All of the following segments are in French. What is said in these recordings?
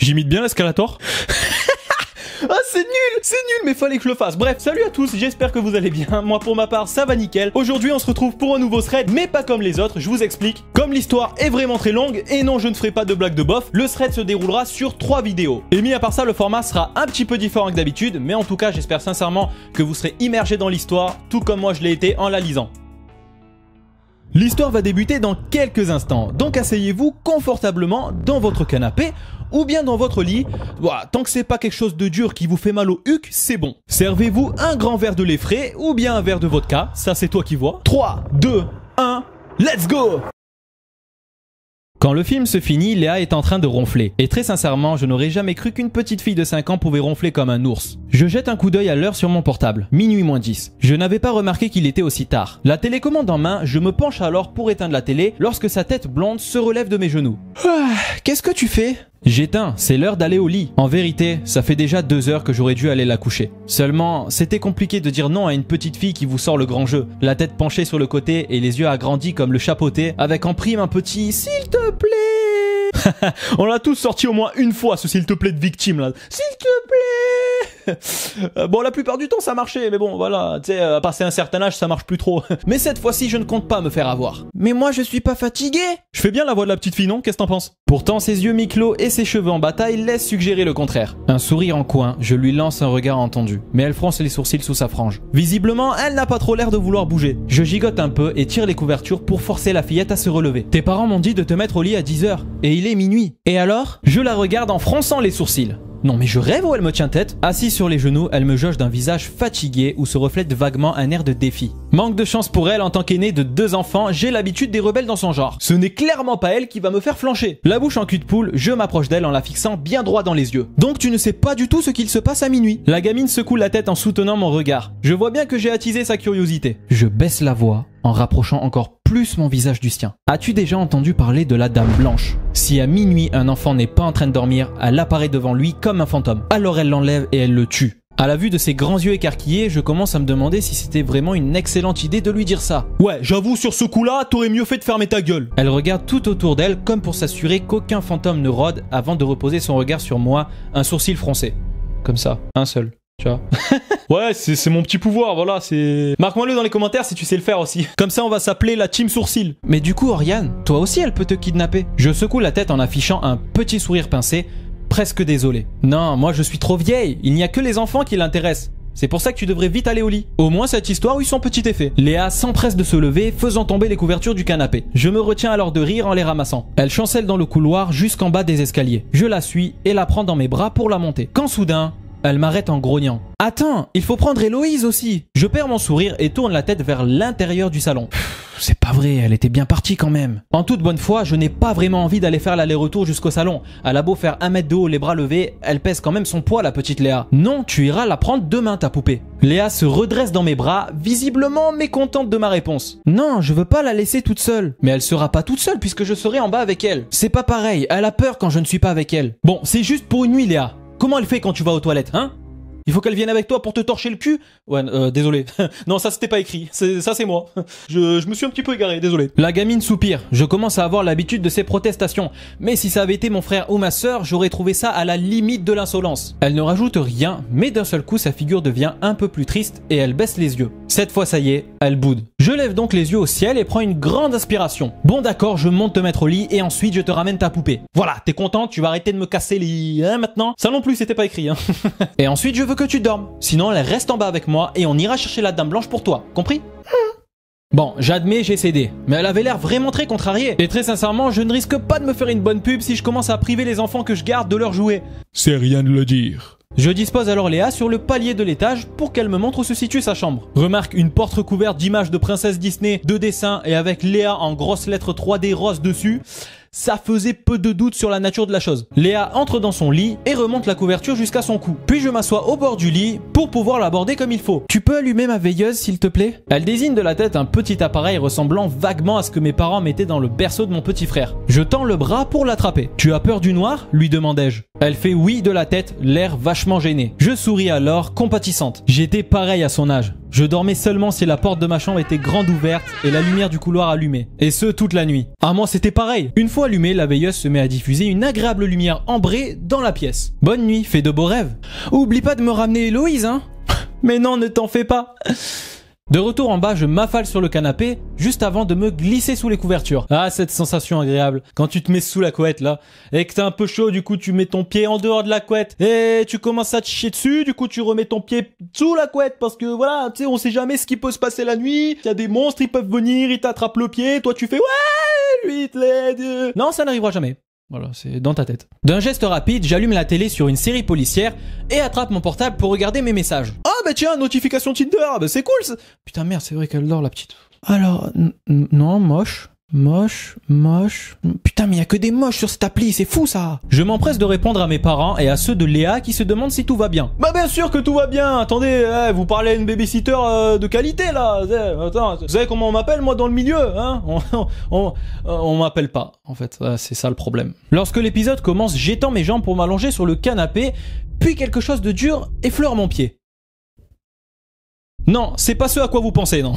J'imite bien l'escalator. Ah c'est nul, mais fallait que je le fasse. Bref, salut à tous, j'espère que vous allez bien. Moi pour ma part, ça va nickel. Aujourd'hui, on se retrouve pour un nouveau thread, mais pas comme les autres, je vous explique. Comme l'histoire est vraiment très longue, et non, je ne ferai pas de blague de bof, le thread se déroulera sur 3 vidéos. Et mis à part ça, le format sera un petit peu différent que d'habitude, mais en tout cas, j'espère sincèrement que vous serez immergés dans l'histoire, tout comme moi je l'ai été en la lisant. L'histoire va débuter dans quelques instants, donc asseyez-vous confortablement dans votre canapé ou bien dans votre lit. Voilà, tant que c'est pas quelque chose de dur qui vous fait mal au huc, c'est bon. Servez-vous un grand verre de lait frais ou bien un verre de vodka, ça c'est toi qui vois. 3, 2, 1, let's go! Quand le film se finit, Léa est en train de ronfler. Et très sincèrement, je n'aurais jamais cru qu'une petite fille de 5 ans pouvait ronfler comme un ours. Je jette un coup d'œil à l'heure sur mon portable. Minuit moins 10. Je n'avais pas remarqué qu'il était aussi tard. La télécommande en main, je me penche alors pour éteindre la télé lorsque sa tête blonde se relève de mes genoux. Qu'est-ce que tu fais ? J'éteins, c'est l'heure d'aller au lit. En vérité, ça fait déjà 2 heures que j'aurais dû aller la coucher. Seulement, c'était compliqué de dire non à une petite fille qui vous sort le grand jeu. La tête penchée sur le côté et les yeux agrandis comme le chapeauté, avec en prime un petit « s'il te plaît ». On l'a tous sorti au moins une fois ce s'il te plaît de victime là. S'il te plaît. Bon, la plupart du temps ça marchait, mais bon voilà, tu sais, à passer un certain âge ça marche plus trop. Mais cette fois-ci je ne compte pas me faire avoir. Mais moi je suis pas fatigué. Je fais bien la voix de la petite fille, non? Qu'est-ce que t'en penses? Pourtant ses yeux mi-clos et ses cheveux en bataille laissent suggérer le contraire. Un sourire en coin, je lui lance un regard entendu. Mais elle fronce les sourcils sous sa frange. Visiblement, elle n'a pas trop l'air de vouloir bouger. Je gigote un peu et tire les couvertures pour forcer la fillette à se relever. Tes parents m'ont dit de te mettre au lit à 10h. Et il est minuit. Et alors? Je la regarde en fronçant les sourcils. Non mais je rêve ou elle me tient tête? Assise sur les genoux, elle me jauge d'un visage fatigué où se reflète vaguement un air de défi. Manque de chance pour elle, en tant qu'aînée de 2 enfants, j'ai l'habitude des rebelles dans son genre. Ce n'est clairement pas elle qui va me faire flancher. La bouche en cul de poule, je m'approche d'elle en la fixant bien droit dans les yeux. Donc tu ne sais pas du tout ce qu'il se passe à minuit. La gamine secoue la tête en soutenant mon regard. Je vois bien que j'ai attisé sa curiosité. Je baisse la voix en rapprochant encore plus mon visage du sien. As-tu déjà entendu parler de la Dame Blanche? Si à minuit un enfant n'est pas en train de dormir, elle apparaît devant lui comme un fantôme. Alors elle l'enlève et elle le tue. À la vue de ses grands yeux écarquillés, je commence à me demander si c'était vraiment une excellente idée de lui dire ça. Ouais, j'avoue sur ce coup-là, t'aurais mieux fait de fermer ta gueule. Elle regarde tout autour d'elle comme pour s'assurer qu'aucun fantôme ne rôde avant de reposer son regard sur moi, un sourcil froncé. Comme ça, un seul. Tu vois. Ouais, c'est mon petit pouvoir, voilà, c'est... Marque-moi-le dans les commentaires si tu sais le faire aussi. Comme ça, on va s'appeler la Team Sourcil. Mais du coup, Oriane, toi aussi, elle peut te kidnapper. Je secoue la tête en affichant un petit sourire pincé, presque désolé. Non, moi je suis trop vieille, il n'y a que les enfants qui l'intéressent. C'est pour ça que tu devrais vite aller au lit. Au moins cette histoire eut son petit effet. Léa s'empresse de se lever, faisant tomber les couvertures du canapé. Je me retiens alors de rire en les ramassant. Elle chancelle dans le couloir jusqu'en bas des escaliers. Je la suis et la prends dans mes bras pour la monter. Quand soudain... elle m'arrête en grognant. Attends, il faut prendre Héloïse aussi. Je perds mon sourire et tourne la tête vers l'intérieur du salon. C'est pas vrai, elle était bien partie quand même. En toute bonne foi, je n'ai pas vraiment envie d'aller faire l'aller-retour jusqu'au salon. Elle a beau faire 1 mètre de haut, les bras levés, elle pèse quand même son poids, la petite Léa. Non, tu iras la prendre demain, ta poupée. Léa se redresse dans mes bras, visiblement mécontente de ma réponse. Non, je veux pas la laisser toute seule. Mais elle sera pas toute seule puisque je serai en bas avec elle. C'est pas pareil, elle a peur quand je ne suis pas avec elle. Bon, c'est juste pour une nuit, Léa. Comment elle fait quand tu vas aux toilettes, hein? Il faut qu'elle vienne avec toi pour te torcher le cul? Ouais, désolé. Non, ça c'était pas écrit. Ça c'est moi. Je me suis un petit peu égaré, désolé. La gamine soupire. Je commence à avoir l'habitude de ses protestations. Mais si ça avait été mon frère ou ma sœur, j'aurais trouvé ça à la limite de l'insolence. Elle ne rajoute rien, mais d'un seul coup, sa figure devient un peu plus triste et elle baisse les yeux. Cette fois, ça y est, elle boude. Je lève donc les yeux au ciel et prends une grande aspiration. Bon d'accord, je monte te mettre au lit et ensuite je te ramène ta poupée. Voilà, t'es content? Tu vas arrêter de me casser les... Hein, maintenant? Ça non plus, c'était pas écrit, hein. Et ensuite, je veux que tu dormes. Sinon, elle reste en bas avec moi et on ira chercher la Dame Blanche pour toi. Compris? Bon, j'admets, j'ai cédé. Mais elle avait l'air vraiment très contrariée. Et très sincèrement, je ne risque pas de me faire une bonne pub si je commence à priver les enfants que je garde de leurs jouets. C'est rien de le dire. Je dispose alors Léa sur le palier de l'étage pour qu'elle me montre où se situe sa chambre. Remarque une porte recouverte d'images de princesse Disney, de dessins et avec Léa en grosses lettres 3D rose dessus. Ça faisait peu de doute sur la nature de la chose. Léa entre dans son lit et remonte la couverture jusqu'à son cou. Puis je m'assois au bord du lit pour pouvoir l'aborder comme il faut. Tu peux allumer ma veilleuse s'il te plaît? Elle désigne de la tête un petit appareil ressemblant vaguement à ce que mes parents mettaient dans le berceau de mon petit frère. Je tends le bras pour l'attraper. Tu as peur du noir? Lui demandai-je. Elle fait oui de la tête, l'air vachement gêné. Je souris alors, compatissante. J'étais pareil à son âge. Je dormais seulement si la porte de ma chambre était grande ouverte et la lumière du couloir allumée. Et ce, toute la nuit. À moi, c'était pareil. Une fois allumée, la veilleuse se met à diffuser une agréable lumière ambrée dans la pièce. Bonne nuit, fais de beaux rêves. Oublie pas de me ramener Héloïse, hein. Mais non, ne t'en fais pas. De retour en bas, je m'affale sur le canapé, juste avant de me glisser sous les couvertures. Ah, cette sensation agréable, quand tu te mets sous la couette là, et que t'es un peu chaud, du coup tu mets ton pied en dehors de la couette, et tu commences à te chier dessus, du coup tu remets ton pied sous la couette, parce que voilà, tu sais, on sait jamais ce qui peut se passer la nuit, il y a des monstres, ils peuvent venir, ils t'attrapent le pied, toi tu fais ouais, lui il te l'aide. Non, ça n'arrivera jamais. Voilà, c'est dans ta tête. D'un geste rapide, j'allume la télé sur une série policière et attrape mon portable pour regarder mes messages. Ah bah tiens, notification Tinder, bah c'est cool ça. Putain merde, c'est vrai qu'elle dort la petite. Alors, non, moche. Putain, mais y a que des moches sur cette appli, c'est fou ça. Je m'empresse de répondre à mes parents et à ceux de Léa qui se demandent si tout va bien. Bah bien sûr que tout va bien. Attendez, vous parlez à une babysitter de qualité là. Attends, vous savez comment on m'appelle moi dans le milieu, hein? On m'appelle pas, en fait. C'est ça le problème. Lorsque l'épisode commence, j'étends mes jambes pour m'allonger sur le canapé, puis quelque chose de dur effleure mon pied. Non, c'est pas ce à quoi vous pensez, non.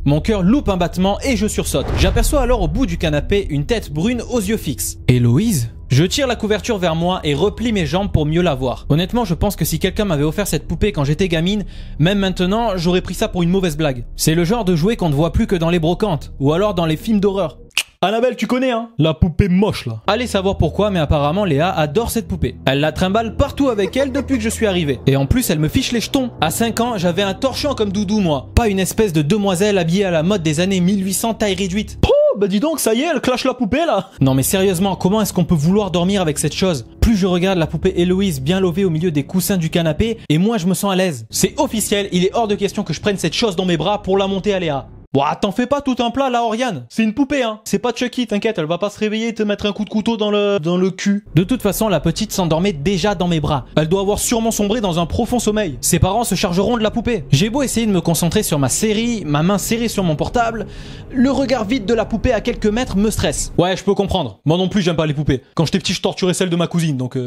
Mon cœur loupe un battement et je sursaute. J'aperçois alors au bout du canapé une tête brune aux yeux fixes. Héloïse ? Je tire la couverture vers moi et replie mes jambes pour mieux la voir. Honnêtement, je pense que si quelqu'un m'avait offert cette poupée quand j'étais gamine, même maintenant, j'aurais pris ça pour une mauvaise blague. C'est le genre de jouet qu'on ne voit plus que dans les brocantes, ou alors dans les films d'horreur. Annabelle, tu connais, hein? La poupée moche, là. Allez savoir pourquoi, mais apparemment, Léa adore cette poupée. Elle la trimballe partout avec elle depuis que je suis arrivé. Et en plus, elle me fiche les jetons. À 5 ans, j'avais un torchon comme doudou, moi. Pas une espèce de demoiselle habillée à la mode des années 1800 taille réduite. Oh, bah dis donc, ça y est, elle clash la poupée, là. Non mais sérieusement, comment est-ce qu'on peut vouloir dormir avec cette chose? Plus je regarde la poupée Héloïse bien levée au milieu des coussins du canapé, et moins je me sens à l'aise. C'est officiel, il est hors de question que je prenne cette chose dans mes bras pour la monter à Léa. Ouah, t'en fais pas tout un plat là, Oriane. C'est une poupée, hein. C'est pas Chucky, t'inquiète, elle va pas se réveiller et te mettre un coup de couteau dans le cul. De toute façon, la petite s'endormait déjà dans mes bras. Elle doit avoir sûrement sombré dans un profond sommeil. Ses parents se chargeront de la poupée. J'ai beau essayer de me concentrer sur ma série, ma main serrée sur mon portable, le regard vide de la poupée à quelques mètres me stresse. Ouais, je peux comprendre. Moi non plus, j'aime pas les poupées. Quand j'étais petit, je torturais celle de ma cousine, donc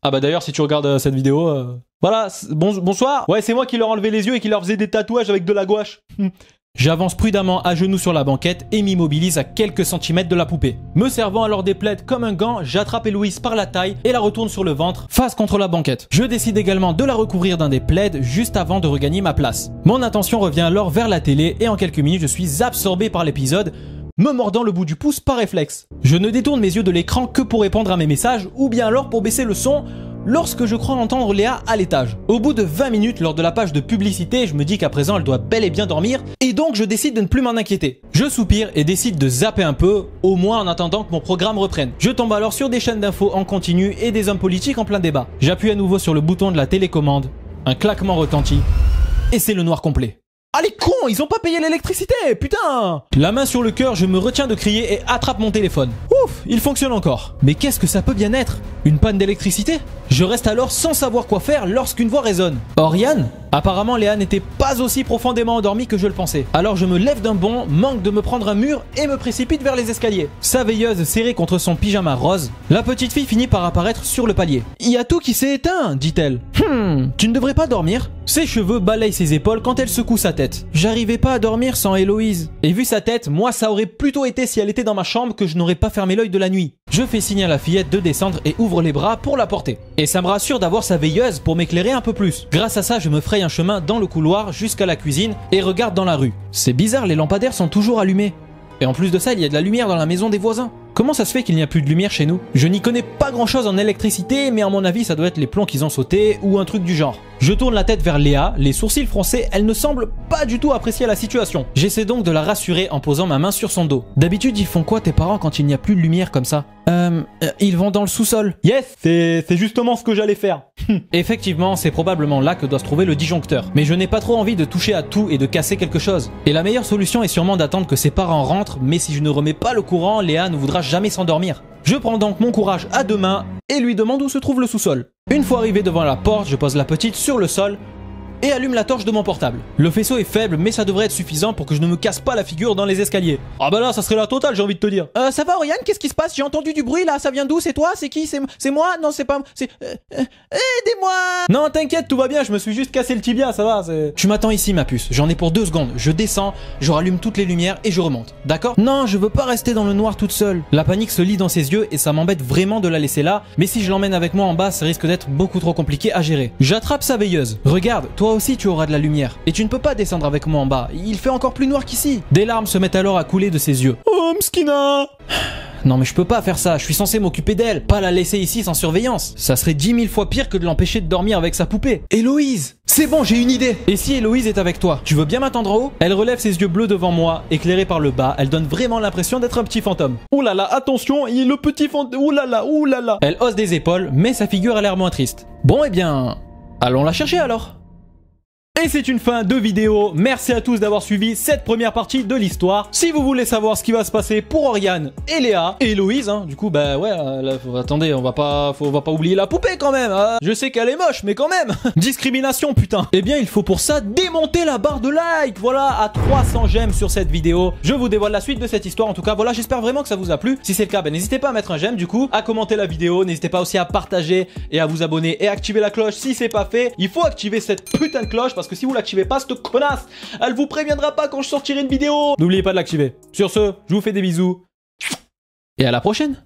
Ah bah d'ailleurs, si tu regardes cette vidéo... Voilà, bonsoir. Ouais, c'est moi qui leur enlevais les yeux et qui leur faisais des tatouages avec de la gouache. J'avance prudemment à genoux sur la banquette et m'immobilise à quelques centimètres de la poupée. Me servant alors des plaids comme un gant, j'attrape Héloïse par la taille et la retourne sur le ventre, face contre la banquette. Je décide également de la recouvrir d'un des plaids juste avant de regagner ma place. Mon attention revient alors vers la télé et en quelques minutes je suis absorbé par l'épisode, me mordant le bout du pouce par réflexe. Je ne détourne mes yeux de l'écran que pour répondre à mes messages ou bien alors pour baisser le son lorsque je crois entendre Léa à l'étage. Au bout de 20 minutes, lors de la page de publicité, je me dis qu'à présent elle doit bel et bien dormir et donc je décide de ne plus m'en inquiéter. Je soupire et décide de zapper un peu, au moins en attendant que mon programme reprenne. Je tombe alors sur des chaînes d'infos en continu et des hommes politiques en plein débat. J'appuie à nouveau sur le bouton de la télécommande, un claquement retentit et c'est le noir complet. Ah les cons, ils ont pas payé l'électricité, putain! La main sur le cœur, je me retiens de crier et attrape mon téléphone. Ouf, il fonctionne encore. Mais qu'est-ce que ça peut bien être? Une panne d'électricité? Je reste alors sans savoir quoi faire lorsqu'une voix résonne. Oriane? Apparemment Léa n'était pas aussi profondément endormie que je le pensais. Alors je me lève d'un bond, manque de me prendre un mur et me précipite vers les escaliers. Sa veilleuse serrée contre son pyjama rose, la petite fille finit par apparaître sur le palier. Il y a tout qui s'est éteint, dit-elle. Tu ne devrais pas dormir? Ses cheveux balayent ses épaules quand elle secoue sa tête. J'arrivais pas à dormir sans Héloïse. Et vu sa tête, moi ça aurait plutôt été si elle était dans ma chambre que je n'aurais pas fermé l'œil de la nuit. Je fais signe à la fillette de descendre et ouvre les bras pour la porter. Et ça me rassure d'avoir sa veilleuse pour m'éclairer un peu plus. Grâce à ça, je me fraye un chemin dans le couloir jusqu'à la cuisine et regarde dans la rue. C'est bizarre, les lampadaires sont toujours allumés. Et en plus de ça, il y a de la lumière dans la maison des voisins. Comment ça se fait qu'il n'y a plus de lumière chez nous? Je n'y connais pas grand chose en électricité, mais à mon avis ça doit être les plombs qu'ils ont sauté ou un truc du genre. Je tourne la tête vers Léa, les sourcils froncés, elle ne semble pas du tout apprécier la situation. J'essaie donc de la rassurer en posant ma main sur son dos. D'habitude ils font quoi tes parents quand il n'y a plus de lumière comme ça? Ils vont dans le sous-sol. Yes, c'est justement ce que j'allais faire. Effectivement, c'est probablement là que doit se trouver le disjoncteur. Mais je n'ai pas trop envie de toucher à tout et de casser quelque chose. Et la meilleure solution est sûrement d'attendre que ses parents rentrent, mais si je ne remets pas le courant, Léa ne voudra jamais s'endormir. Je prends donc mon courage à deux mains et lui demande où se trouve le sous-sol. Une fois arrivé devant la porte, je pose la petite sur le sol et allume la torche de mon portable. Le faisceau est faible, mais ça devrait être suffisant pour que je ne me casse pas la figure dans les escaliers. Ah bah là, ça serait la totale, j'ai envie de te dire. Ça va, Oriane, qu'est-ce qui se passe? J'ai entendu du bruit là, ça vient d'où? C'est toi? C'est qui? C'est moi? Non, c'est pas... C'est... Aidez-moi! Non, t'inquiète, tout va bien, je me suis juste cassé le tibia, ça va, c'est... Tu m'attends ici, ma puce, j'en ai pour 2 secondes. Je descends, je rallume toutes les lumières et je remonte, d'accord? Non, je veux pas rester dans le noir toute seule. La panique se lit dans ses yeux et ça m'embête vraiment de la laisser là, mais si je l'emmène avec moi en bas, ça risque d'être beaucoup trop compliqué à gérer. J'attrape sa veilleuse. Regarde, toi aussi tu auras de la lumière. Et tu ne peux pas descendre avec moi en bas, il fait encore plus noir qu'ici. Des larmes se mettent alors à couler de ses yeux. Oh, Mskina! Non mais je peux pas faire ça, je suis censé m'occuper d'elle, pas la laisser ici sans surveillance. Ça serait 10 000 fois pire que de l'empêcher de dormir avec sa poupée. Héloïse! C'est bon, j'ai une idée! Et si Héloïse est avec toi, tu veux bien m'attendre en haut? Elle relève ses yeux bleus devant moi, éclairée par le bas, elle donne vraiment l'impression d'être un petit fantôme. Ouh là là, attention, il est le petit fantôme, ouh là là, ouh là là. Elle hausse des épaules, mais sa figure a l'air moins triste. Bon eh bien, allons la chercher alors. Et c'est une fin de vidéo. Merci à tous d'avoir suivi cette première partie de l'histoire. Si vous voulez savoir ce qui va se passer pour Oriane et Léa et Héloïse, hein, du coup, bah ouais, là, attendez, on va pas oublier la poupée quand même. Je sais qu'elle est moche, mais quand même. Discrimination, putain. Eh bien, il faut pour ça démonter la barre de like. Voilà, à 300 j'aime sur cette vidéo. Je vous dévoile la suite de cette histoire. En tout cas, voilà, j'espère vraiment que ça vous a plu. Si c'est le cas, ben n'hésitez pas à mettre un j'aime, du coup, à commenter la vidéo. N'hésitez pas aussi à partager et à vous abonner et à activer la cloche si c'est pas fait. Il faut activer cette putain de cloche parce que si vous l'activez pas, cette connasse, elle vous préviendra pas quand je sortirai une vidéo. N'oubliez pas de l'activer. Sur ce, je vous fais des bisous. Et à la prochaine.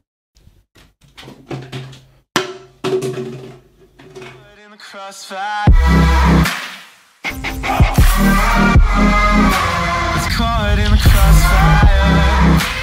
Caught in the crossfire.